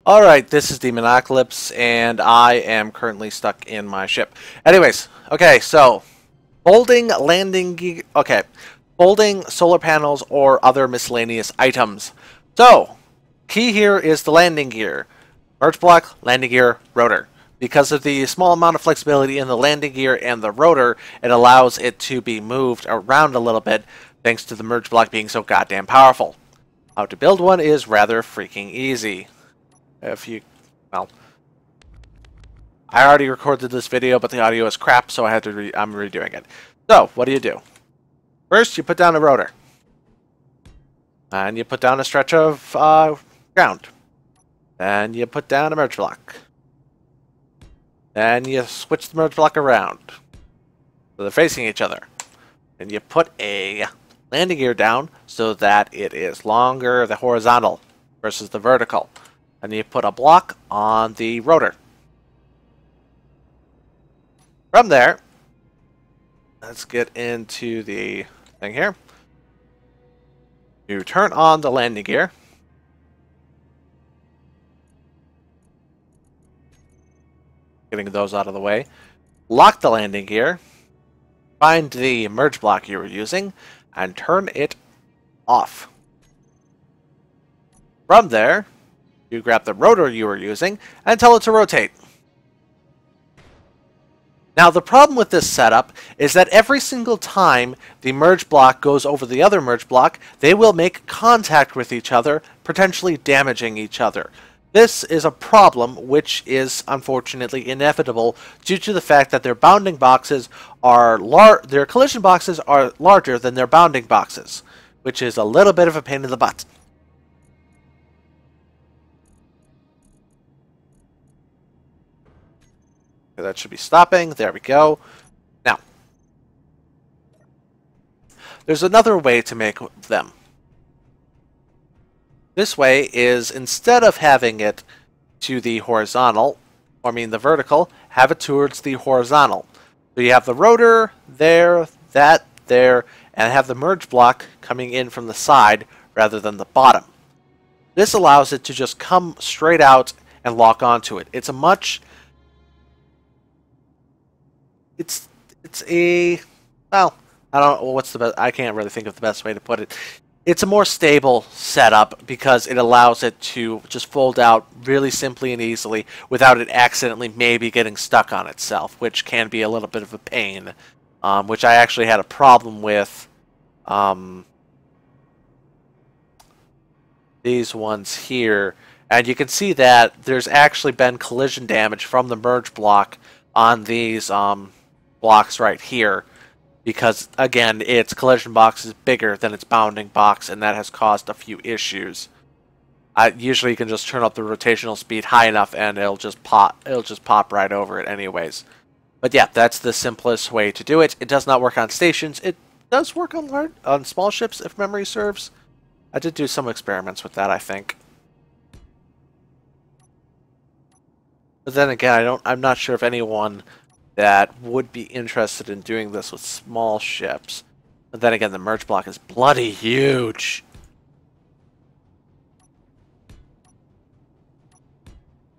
Alright, this is Demonocalypse, and I am currently stuck in my ship. Anyways, okay, so, folding solar panels or other miscellaneous items. So, key here is the landing gear. Merge block, landing gear, rotor. Because of the small amount of flexibility in the landing gear and the rotor, it allows it to be moved around a little bit, thanks to the merge block being so goddamn powerful. How to build one is rather freaking easy. Well, I already recorded this video, but the audio is crap, so I'm redoing it. So, what do? First, you put down a rotor. And you put down a stretch of ground. Then you put down a merge block. Then you switch the merge block around. So they're facing each other. Then you put a landing gear down so that it is longer, the horizontal versus the vertical. And you put a block on the rotor. From there, let's get into the thing here. You turn on the landing gear. Getting those out of the way. Lock the landing gear. Find the merge block you were using and turn it off. From there, you grab the rotor you were using and tell it to rotate. Now the problem with this setup is that every single time the merge block goes over the other merge block, they will make contact with each other, potentially damaging each other. This is a problem which is unfortunately inevitable due to the fact that their bounding boxes are their collision boxes are larger than their bounding boxes, which is a little bit of a pain in the butt. That should be stopping. There we go. Now, there's another way to make them. This way is, instead of having it to the horizontal, or I mean the vertical, have it towards the horizontal. So you have the rotor there, that there, and have the merge block coming in from the side rather than the bottom. This allows it to just come straight out and lock onto it. It's a much... It's a... Well, I don't know what's the best... I can't really think of the best way to put it. It's a more stable setup because it allows it to just fold out really simply and easily without it accidentally maybe getting stuck on itself, which can be a little bit of a pain, which I actually had a problem with these ones here. And you can see that there's actually been collision damage from the merge block on these blocks right here. Because, again, its collision box is bigger than its bounding box, and that has caused a few issues. Usually you can just turn up the rotational speed high enough, and it'll just pop right over it anyways. But yeah, that's the simplest way to do it. It does not work on stations. It does work on small ships, if memory serves. I did do some experiments with that, I think. But then again, I'm not sure if anyone that would be interested in doing this with small ships. But then again, the merge block is bloody huge.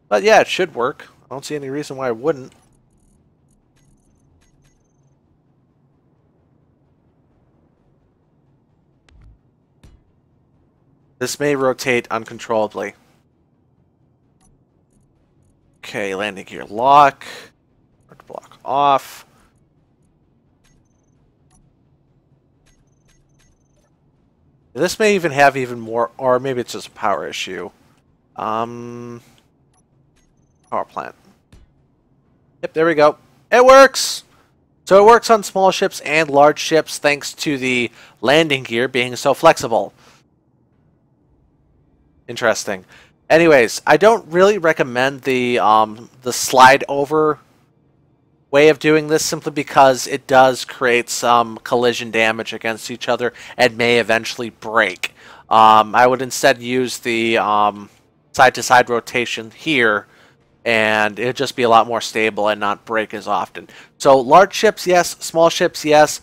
But yeah, it should work. I don't see any reason why it wouldn't. This may rotate uncontrollably. Okay, landing gear lock. Block off. This may even have even more, or maybe it's just a power issue. Power plant. Yep, there we go. It works! So it works on small ships and large ships thanks to the landing gear being so flexible. Interesting. Anyways, I don't really recommend the slide over way of doing this simply because it does create some collision damage against each other and may eventually break. I would instead use the side-to-side rotation here, and it'd just be a lot more stable and not break as often. So large ships, yes. Small ships, yes.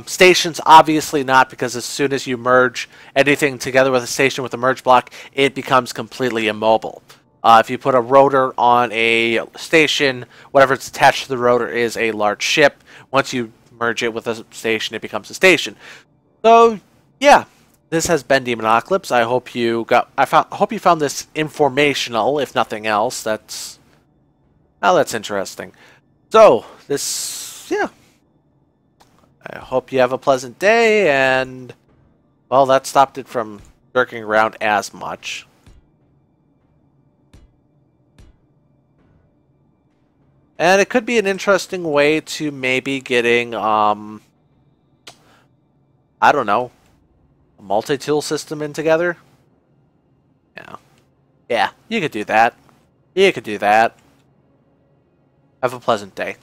Stations, obviously not, because as soon as you merge anything together with a station with a merge block, it becomes completely immobile. If you put a rotor on a station, whatever's attached to the rotor is a large ship. Once you merge it with a station, it becomes a station. So, yeah, this has been Demonocalypse. I hope you hope you found this informational, if nothing else. That's interesting. So, yeah. I hope you have a pleasant day, and well, that stopped it from jerking around as much. And it could be an interesting way to maybe getting, I don't know, a multi-tool system in together. Yeah. Yeah, you could do that. You could do that. Have a pleasant day.